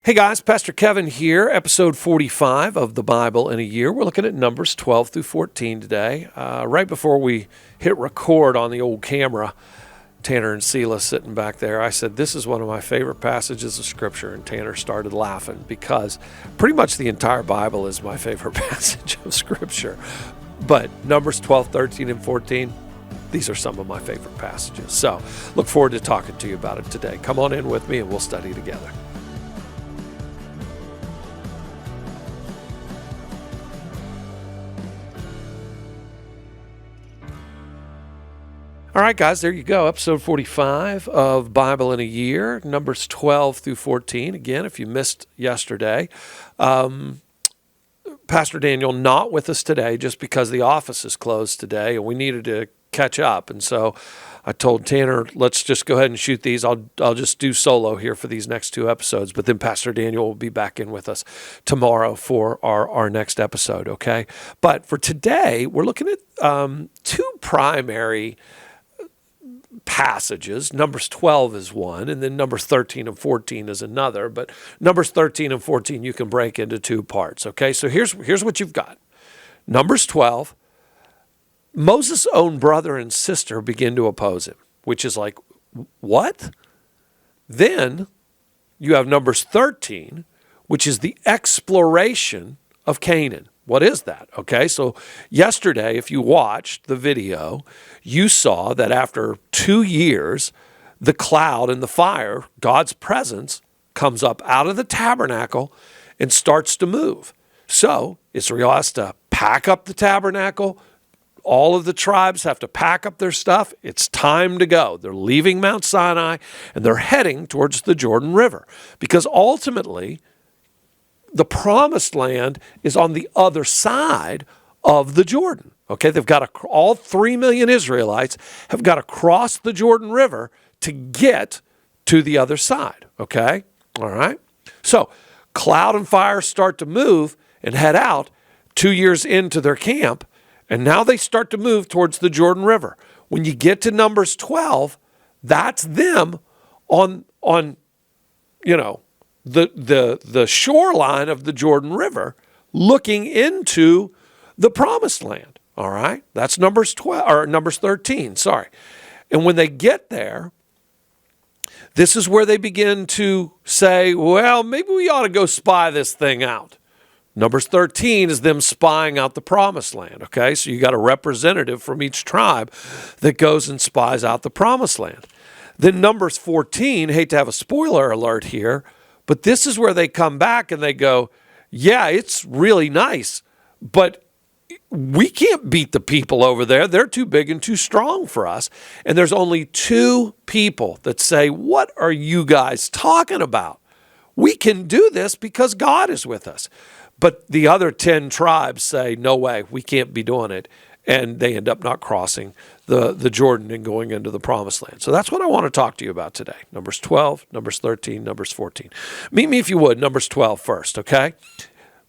Hey guys, Pastor Kevin here, episode 45 of the Bible in a Year. We're looking at Numbers 12 through 14 today. Right before we hit record on the old camera, Tanner and Sela sitting back there, I said, this is one of my favorite passages of Scripture, and Tanner started laughing because pretty much the entire Bible is my favorite passage of Scripture. But Numbers 12, 13, and 14, these are some of my favorite passages. So look forward to talking to you about it today. Come on in with me and we'll study together. All right, guys, there you go. Episode 45 of Bible in a Year, Numbers 12 through 14. Again, if you missed yesterday, Pastor Daniel not with us today just because the office is closed today and we needed to catch up. And so I told Tanner, let's just go ahead and shoot these. I'll just do solo here for these next two episodes, but then Pastor Daniel will be back in with us tomorrow for our next episode, okay? But for today, we're looking at two primary passages. Numbers 12 is one, and then Numbers 13 and 14 is another. But Numbers 13 and 14 you can break into two parts, okay? So here's what you've got. Numbers 12, Moses' own brother and sister begin to oppose him, which is like, what? Then you have Numbers 13, which is the exploration of Canaan. What is that? Okay, so yesterday, if you watched the video, you saw that after 2 years, the cloud and the fire, God's presence, comes up out of the tabernacle and starts to move. So Israel has to pack up the tabernacle. All of the tribes have to pack up their stuff. It's time to go. They're leaving Mount Sinai and they're heading towards the Jordan River because ultimately, the promised land is on the other side of the Jordan. Okay, they've got all 3 million Israelites have got to cross the Jordan River to get to the other side. Okay, all right. So cloud and fire start to move and head out 2 years into their camp, and now they start to move towards the Jordan River. When you get to Numbers 12, that's them on the shoreline of the Jordan River looking into the promised land. All right? That's Numbers 13, sorry. And when they get there, this is where they begin to say, well, maybe we ought to go spy this thing out. Numbers 13 is them spying out the promised land, okay? So you got a representative from each tribe that goes and spies out the promised land. Then Numbers 14, hate to have a spoiler alert here, but this is where they come back and they go, yeah, it's really nice, but we can't beat the people over there. They're too big and too strong for us. And there's only two people that say, what are you guys talking about? We can do this because God is with us. But the other 10 tribes say, no way, we can't be doing it. And they end up not crossing the Jordan and going into the promised land. So that's what I want to talk to you about today. Numbers 12, Numbers 13, Numbers 14. Meet me, if you would, Numbers 12 first, okay?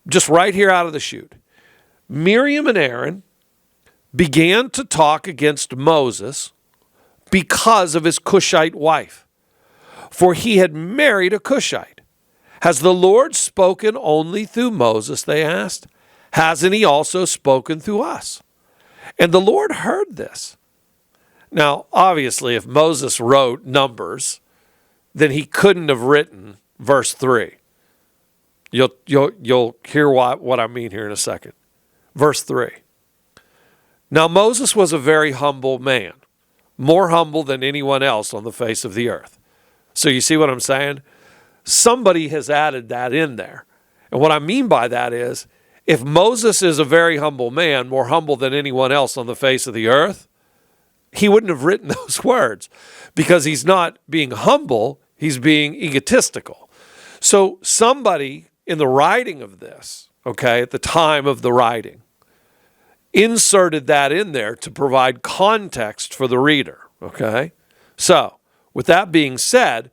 Just right here out of the chute. Miriam and Aaron began to talk against Moses because of his Cushite wife, for he had married a Cushite. Has the Lord spoken only through Moses, they asked? Hasn't he also spoken through us? And the Lord heard this. Now, obviously, if Moses wrote Numbers, then he couldn't have written verse 3. You'll hear what I mean here in a second. Verse 3. Now, Moses was a very humble man, more humble than anyone else on the face of the earth. So you see what I'm saying? Somebody has added that in there. And what I mean by that is, if Moses is a very humble man, more humble than anyone else on the face of the earth, he wouldn't have written those words because he's not being humble, he's being egotistical. So somebody in the writing of this, okay, at the time of the writing, inserted that in there to provide context for the reader, okay? So with that being said,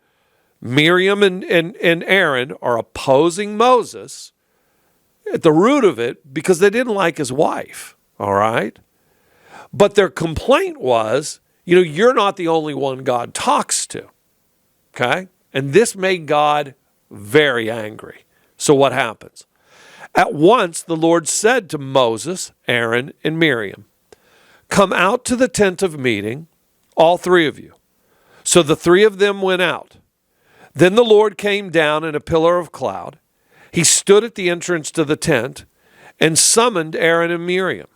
Miriam and Aaron are opposing Moses at the root of it because they didn't like his wife, all right? But their complaint was, you're not the only one God talks to, okay? And this made God very angry. So what happens? At once the Lord said to Moses, Aaron, and Miriam, "Come out to the tent of meeting, all three of you." So the three of them went out. Then the Lord came down in a pillar of cloud. He stood at the entrance to the tent and summoned Aaron and Miriam.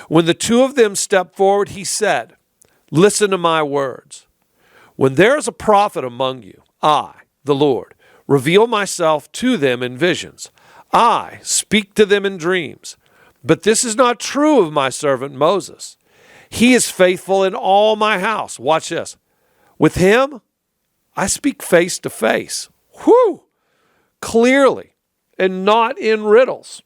When the two of them stepped forward, he said, "Listen to my words. When there is a prophet among you, I, the Lord, reveal myself to them in visions. I speak to them in dreams. But this is not true of my servant Moses. He is faithful in all my house." Watch this. "With him, I speak face to face." Whew! Clearly, and not in riddles.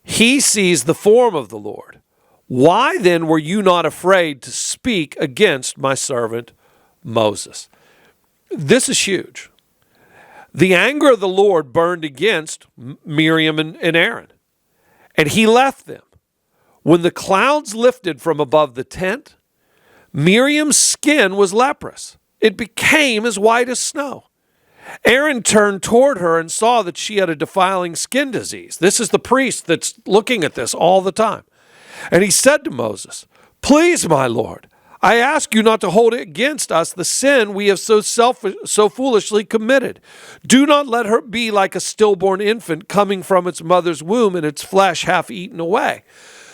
"He sees the form of the Lord. Why then were you not afraid to speak against my servant Moses?" This is huge. The anger of the Lord burned against Miriam and Aaron, and he left them. When the clouds lifted from above the tent, Miriam's skin was leprous. It became as white as snow. Aaron turned toward her and saw that she had a defiling skin disease. This is the priest that's looking at this all the time. And he said to Moses, "Please, my Lord, I ask you not to hold against us the sin we have so foolishly committed. Do not let her be like a stillborn infant coming from its mother's womb and its flesh half eaten away."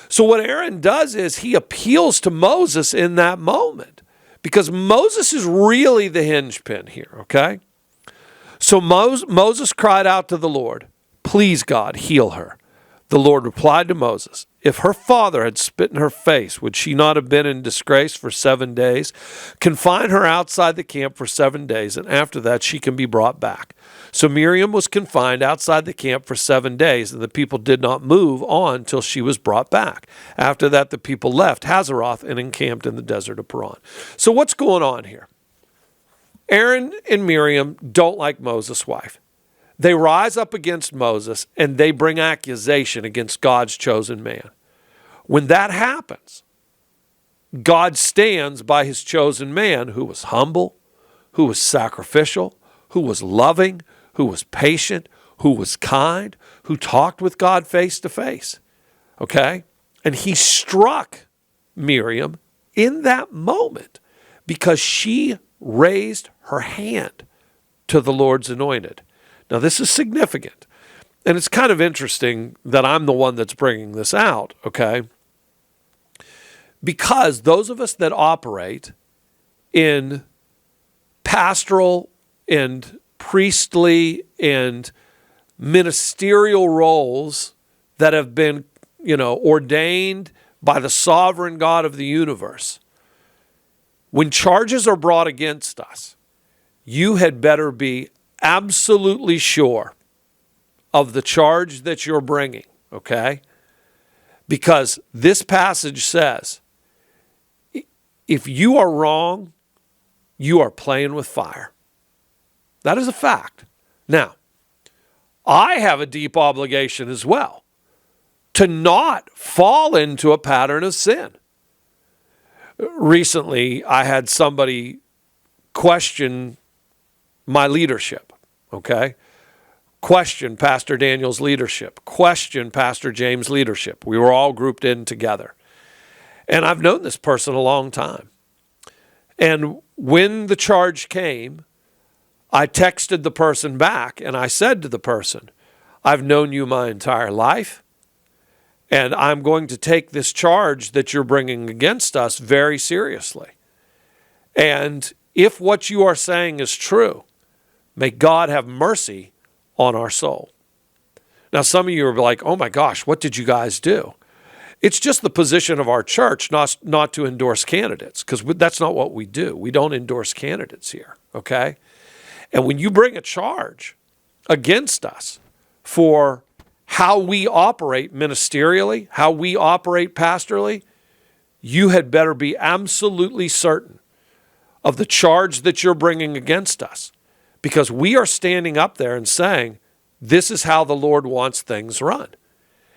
So what Aaron does is he appeals to Moses in that moment, because Moses is really the hinge pin here, okay? So Moses cried out to the Lord, "Please, God, heal her." The Lord replied to Moses, "If her father had spit in her face, would she not have been in disgrace for 7 days? Confine her outside the camp for 7 days, and after that she can be brought back." So Miriam was confined outside the camp for 7 days, and the people did not move on till she was brought back. After that, the people left Hazeroth and encamped in the desert of Paran. So what's going on here? Aaron and Miriam don't like Moses' wife. They rise up against Moses and they bring accusation against God's chosen man. When that happens, God stands by his chosen man who was humble, who was sacrificial, who was loving, who was patient, who was kind, who talked with God face to face. Okay? And he struck Miriam in that moment because she raised her hand to the Lord's anointed. Now, this is significant, and it's kind of interesting that I'm the one that's bringing this out, okay? Because those of us that operate in pastoral and priestly and ministerial roles that have been, ordained by the sovereign God of the universe, when charges are brought against us, you had better be absolutely sure of the charge that you're bringing, okay? Because this passage says, if you are wrong, you are playing with fire. That is a fact. Now, I have a deep obligation as well to not fall into a pattern of sin. Recently, I had somebody question my leadership, okay? Question Pastor Daniel's leadership. Question Pastor James' leadership. We were all grouped in together. And I've known this person a long time. And when the charge came, I texted the person back and I said to the person, "I've known you my entire life, and I'm going to take this charge that you're bringing against us very seriously. And if what you are saying is true, may God have mercy on our soul." Now, some of you are like, "Oh my gosh, what did you guys do?" It's just the position of our church not to endorse candidates, because that's not what we do. We don't endorse candidates here, okay? And when you bring a charge against us for how we operate ministerially, how we operate pastorally, you had better be absolutely certain of the charge that you're bringing against us, because we are standing up there and saying, this is how the Lord wants things run.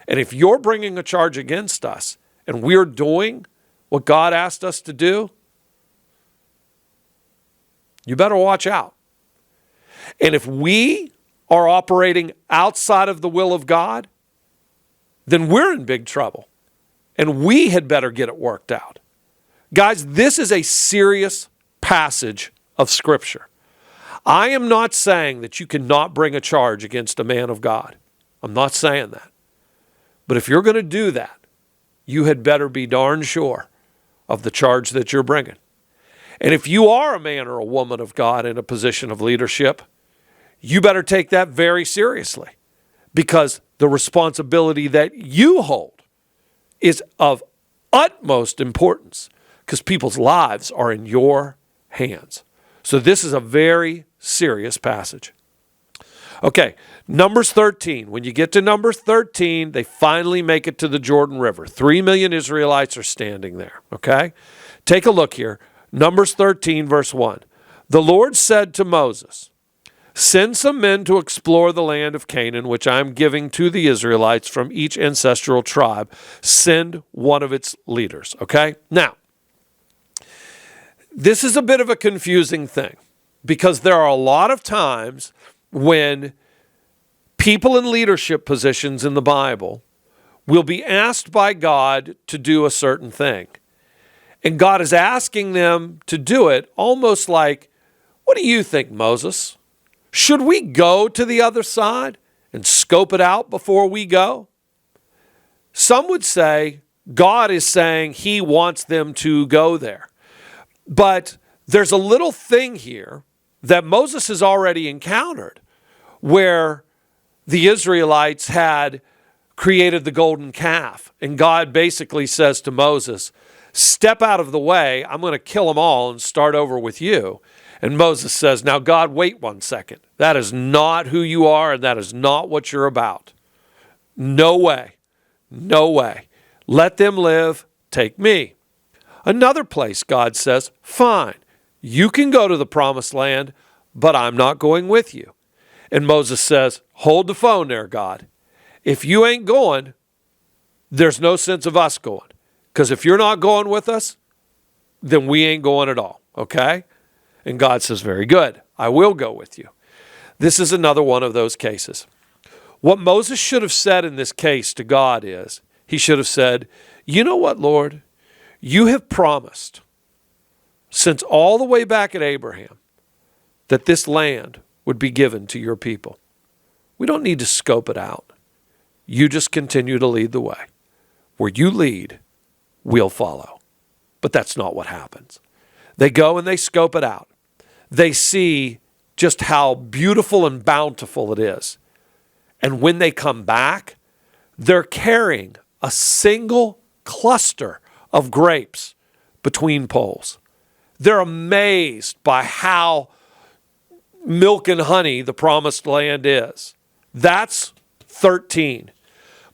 And if you're bringing a charge against us and we're doing what God asked us to do, you better watch out. And if we are operating outside of the will of God, then we're in big trouble. And we had better get it worked out. Guys, this is a serious passage of Scripture. I am not saying that you cannot bring a charge against a man of God. I'm not saying that. But if you're going to do that, you had better be darn sure of the charge that you're bringing. And if you are a man or a woman of God in a position of leadership, you better take that very seriously, because the responsibility that you hold is of utmost importance, because people's lives are in your hands. So this is a very serious passage. Okay, Numbers 13. When you get to Numbers 13, they finally make it to the Jordan River. 3 million Israelites are standing there, okay? Take a look here. Numbers 13, verse 1. The Lord said to Moses, send some men to explore the land of Canaan, which I am giving to the Israelites from each ancestral tribe. Send one of its leaders, okay? Now, this is a bit of a confusing thing, because there are a lot of times when people in leadership positions in the Bible will be asked by God to do a certain thing. And God is asking them to do it almost like, what do you think, Moses? Should we go to the other side and scope it out before we go? Some would say God is saying he wants them to go there. But there's a little thing here that Moses has already encountered, where the Israelites had created the golden calf. And God basically says to Moses, step out of the way. I'm going to kill them all and start over with you. And Moses says, now God, wait 1 second. That is not who you are, and that is not what you're about. No way. No way. Let them live. Take me. Another place God says, fine, you can go to the promised land, but I'm not going with you. And Moses says, hold the phone there, God. If you ain't going, there's no sense of us going. Because if you're not going with us, then we ain't going at all, okay? And God says, very good, I will go with you. This is another one of those cases. What Moses should have said in this case to God is, he should have said, you know what, Lord? You have promised, since all the way back at Abraham, that this land would be given to your people. We don't need to scope it out. You just continue to lead the way. Where you lead, we'll follow. But that's not what happens. They go and they scope it out. They see just how beautiful and bountiful it is. And when they come back, they're carrying a single cluster of grapes between poles. They're amazed by how milk and honey the promised land is. That's 13.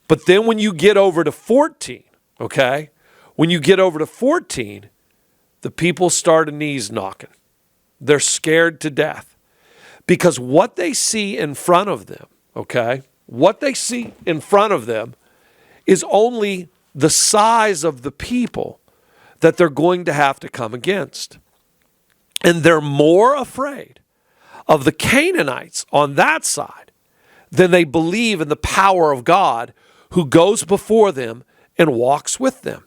But then when you get over to 14, okay, when you get over to 14, the people start knees knocking. They're scared to death, because what they see in front of them, okay, what they see in front of them is only the size of the people that they're going to have to come against. And they're more afraid of the Canaanites on that side than they believe in the power of God, who goes before them and walks with them.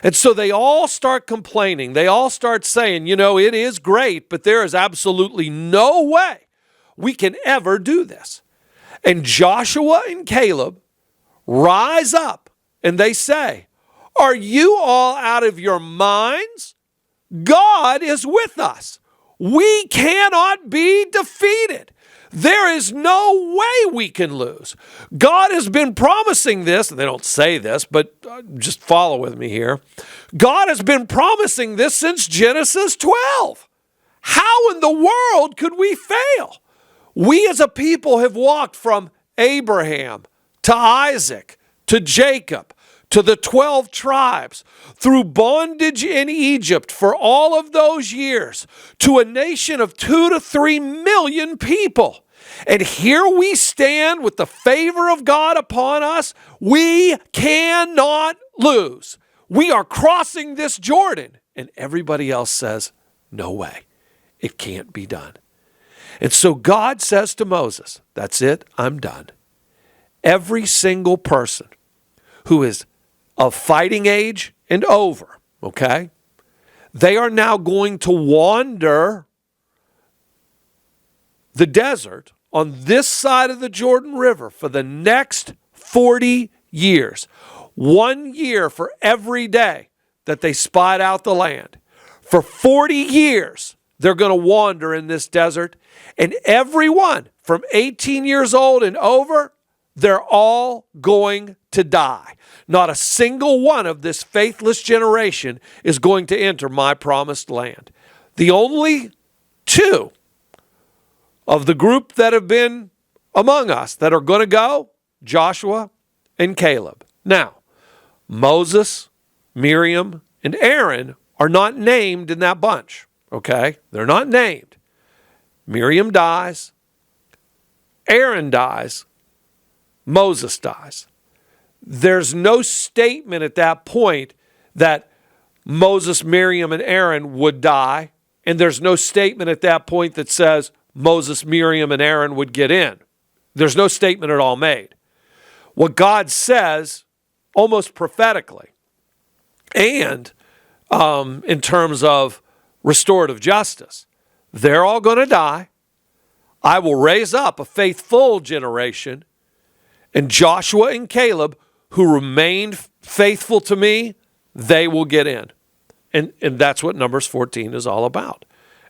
And so they all start complaining. They all start saying, you know, it is great, but there is absolutely no way we can ever do this. And Joshua and Caleb rise up and they say, are you all out of your minds? God is with us. We cannot be defeated. There is no way we can lose. God has been promising this, and they don't say this, but just follow with me here. God has been promising this since Genesis 12. How in the world could we fail? We as a people have walked from Abraham to Isaac to Jacob to the 12 tribes, through bondage in Egypt for all of those years, to a nation of 2 to 3 million people. And here we stand with the favor of God upon us. We cannot lose. We are crossing this Jordan. And everybody else says, no way, it can't be done. And so God says to Moses, that's it, I'm done. Every single person who is of fighting age and over, okay, they are now going to wander the desert on this side of the Jordan River for the next 40 years. 1 year for every day that they spied out the land. For 40 years, they're going to wander in this desert. And everyone from 18 years old and over, they're all going to die. Not a single one of this faithless generation is going to enter my promised land. The only two of the group that have been among us that are going to go, Joshua and Caleb. Now, Moses, Miriam, and Aaron are not named in that bunch, okay? They're not named. Miriam dies, Aaron dies, Moses dies. There's no statement at that point that Moses, Miriam, and Aaron would die, and there's no statement at that point that says Moses, Miriam, and Aaron would get in. There's no statement at all made. What God says, almost prophetically, and in terms of restorative justice, they're all going to die. I will raise up a faithful generation, and Joshua and Caleb, who remained faithful to me, they will get in. And that's what Numbers 14 is all about.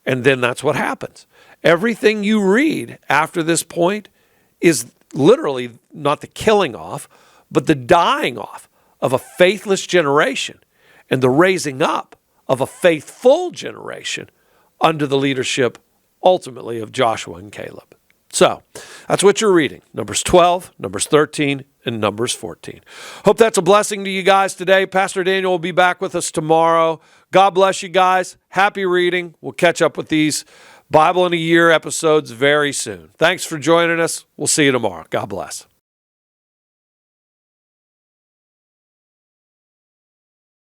And then that's what happens. Everything you read after this point is literally not the killing off, but the dying off of a faithless generation and the raising up of a faithful generation under the leadership, ultimately, of Joshua and Caleb. So that's what you're reading. Numbers 12, Numbers 13, and Numbers 14. Hope that's a blessing to you guys today. Pastor Daniel will be back with us tomorrow. God bless you guys. Happy reading. We'll catch up with these Bible in a Year episodes very soon. Thanks for joining us. We'll see you tomorrow. God bless.